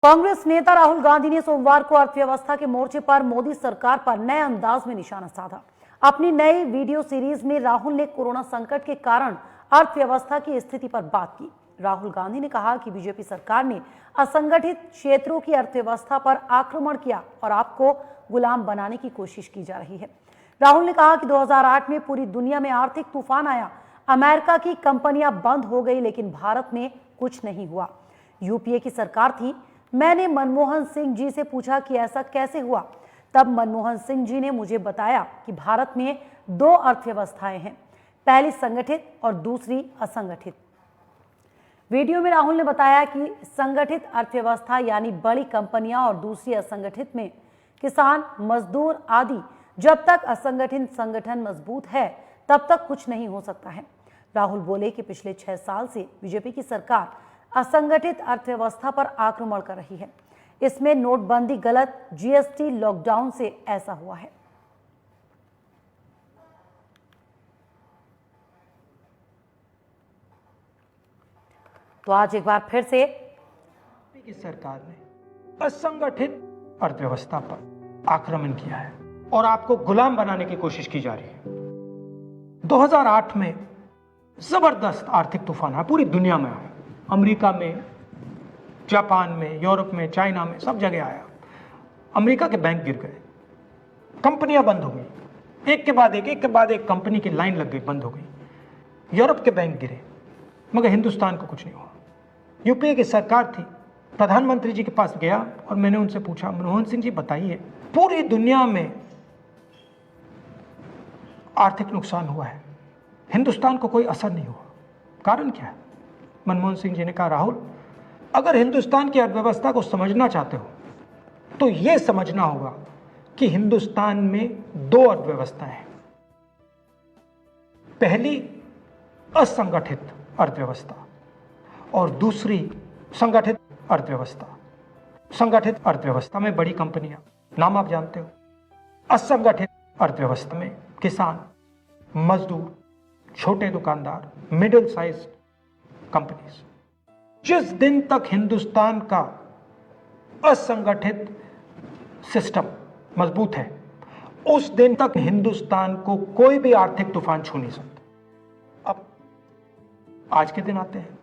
कांग्रेस नेता राहुल गांधी ने सोमवार को अर्थव्यवस्था के मोर्चे पर मोदी सरकार पर नए अंदाज में निशाना साधा। अपनी नई वीडियो सीरीज में राहुल ने कोरोना संकट के कारण अर्थव्यवस्था की स्थिति पर बात की। राहुल गांधी ने कहा कि बीजेपी सरकार ने असंगठित क्षेत्रों की अर्थव्यवस्था पर आक्रमण किया और आपको गुलाम बनाने की कोशिश की जा रही है। राहुल ने कहा कि 2008 में पूरी दुनिया में आर्थिक तूफान आया, अमेरिका की कंपनियां बंद हो गई, लेकिन भारत में कुछ नहीं हुआ। यूपीए की सरकार थी। मैंने मनमोहन सिंह जी से पूछा कि ऐसा कैसे हुआ। तब मनमोहन सिंह जी ने मुझे बताया कि भारत में दो अर्थव्यवस्थाएं हैं, पहली संगठित और दूसरी असंगठित। वीडियो में राहुल ने बताया कि संगठित अर्थव्यवस्था यानी बड़ी कंपनियां और दूसरी असंगठित में किसान, मजदूर आदि। जब तक असंगठित संगठन मजबूत है तब तक कुछ नहीं हो सकता है। राहुल बोले कि पिछले 6 साल से बीजेपी की सरकार असंगठित अर्थव्यवस्था पर आक्रमण कर रही है। इसमें नोटबंदी गलत, जीएसटी, लॉकडाउन से ऐसा हुआ है। तो आज एक बार फिर से की सरकार ने असंगठित अर्थव्यवस्था पर आक्रमण किया है और आपको गुलाम बनाने की कोशिश की जा रही है। 2008 में जबरदस्त आर्थिक तूफान आया, पूरी दुनिया में आया, अमेरिका में, जापान में, यूरोप में, चाइना में, सब जगह आया। अमेरिका के बैंक गिर गए, कंपनियां बंद हो गई, एक के बाद एक कंपनी की लाइन लग गई, बंद हो गई। यूरोप के बैंक गिरे, मगर हिंदुस्तान को कुछ नहीं हुआ। यूपीए की सरकार थी, प्रधानमंत्री जी के पास गया और मैंने उनसे पूछा, मनमोहन सिंह जी बताइए, पूरी दुनिया में आर्थिक नुकसान हुआ है, हिंदुस्तान को कोई असर नहीं हुआ, कारण क्या है? मनमोहन सिंह जी ने कहा, राहुल, अगर हिंदुस्तान की अर्थव्यवस्था को समझना चाहते हो तो यह समझना होगा कि हिंदुस्तान में दो अर्थव्यवस्थाएं हैं। पहली असंगठित अर्थव्यवस्था और दूसरी संगठित अर्थव्यवस्था। संगठित अर्थव्यवस्था में बड़ी कंपनियां, नाम आप जानते हो। असंगठित अर्थव्यवस्था में किसान, मजदूर, छोटे दुकानदार, मिडिल साइज कंपनीज। जिस दिन तक हिंदुस्तान का असंगठित सिस्टम मजबूत है, उस दिन तक हिंदुस्तान को कोई भी आर्थिक तूफान छू नहीं सकता। अब आज के दिन आते हैं।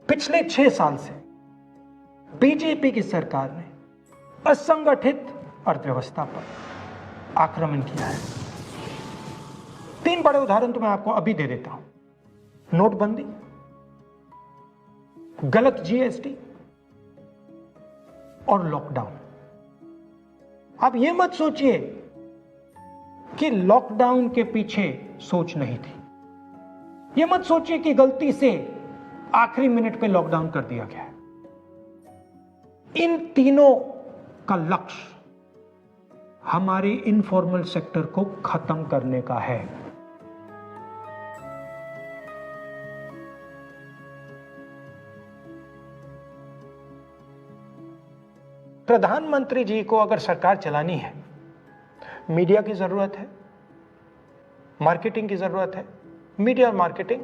पिछले 6 साल से बीजेपी की सरकार ने असंगठित अर्थव्यवस्था पर आक्रमण किया है। 3 बड़े उदाहरण तो मैं आपको अभी दे देता हूं। नोटबंदी, गलत जीएसटी और लॉकडाउन। आप यह मत सोचिए कि लॉकडाउन के पीछे सोच नहीं थी। यह मत सोचिए कि गलती से आखिरी मिनट पे लॉकडाउन कर दिया गया है। इन तीनों का लक्ष्य हमारे इनफॉर्मल सेक्टर को खत्म करने का है। प्रधानमंत्री जी को अगर सरकार चलानी है, मीडिया की जरूरत है, मार्केटिंग की जरूरत है। मीडिया और मार्केटिंग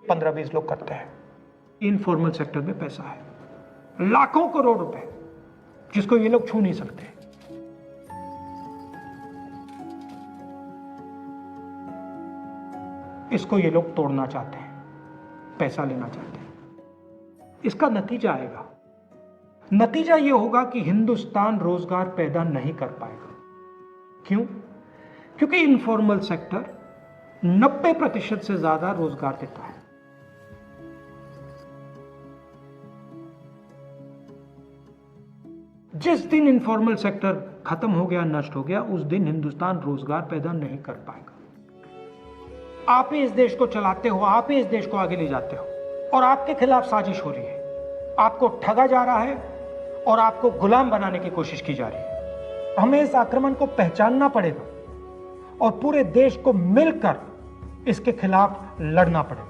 15-20 लोग करते हैं। इनफॉर्मल सेक्टर में पैसा है, लाखों करोड़ रुपए, जिसको ये लोग छू नहीं सकते। इसको ये लोग तोड़ना चाहते हैं, पैसा लेना चाहते हैं। इसका नतीजा आएगा। नतीजा यह होगा कि हिंदुस्तान रोजगार पैदा नहीं कर पाएगा। क्यों? क्योंकि इनफॉर्मल सेक्टर 90% से ज्यादा रोजगार देता है। जिस दिन इनफॉर्मल सेक्टर खत्म हो गया, नष्ट हो गया, उस दिन हिंदुस्तान रोजगार पैदा नहीं कर पाएगा। आप ही इस देश को चलाते हो, आप ही इस देश को आगे ले जाते हो, और आपके खिलाफ साजिश हो रही है। आपको ठगा जा रहा है और आपको गुलाम बनाने की कोशिश की जा रही है। हमें इस आक्रमण को पहचानना पड़ेगा और पूरे देश को मिलकर इसके खिलाफ लड़ना पड़ेगा।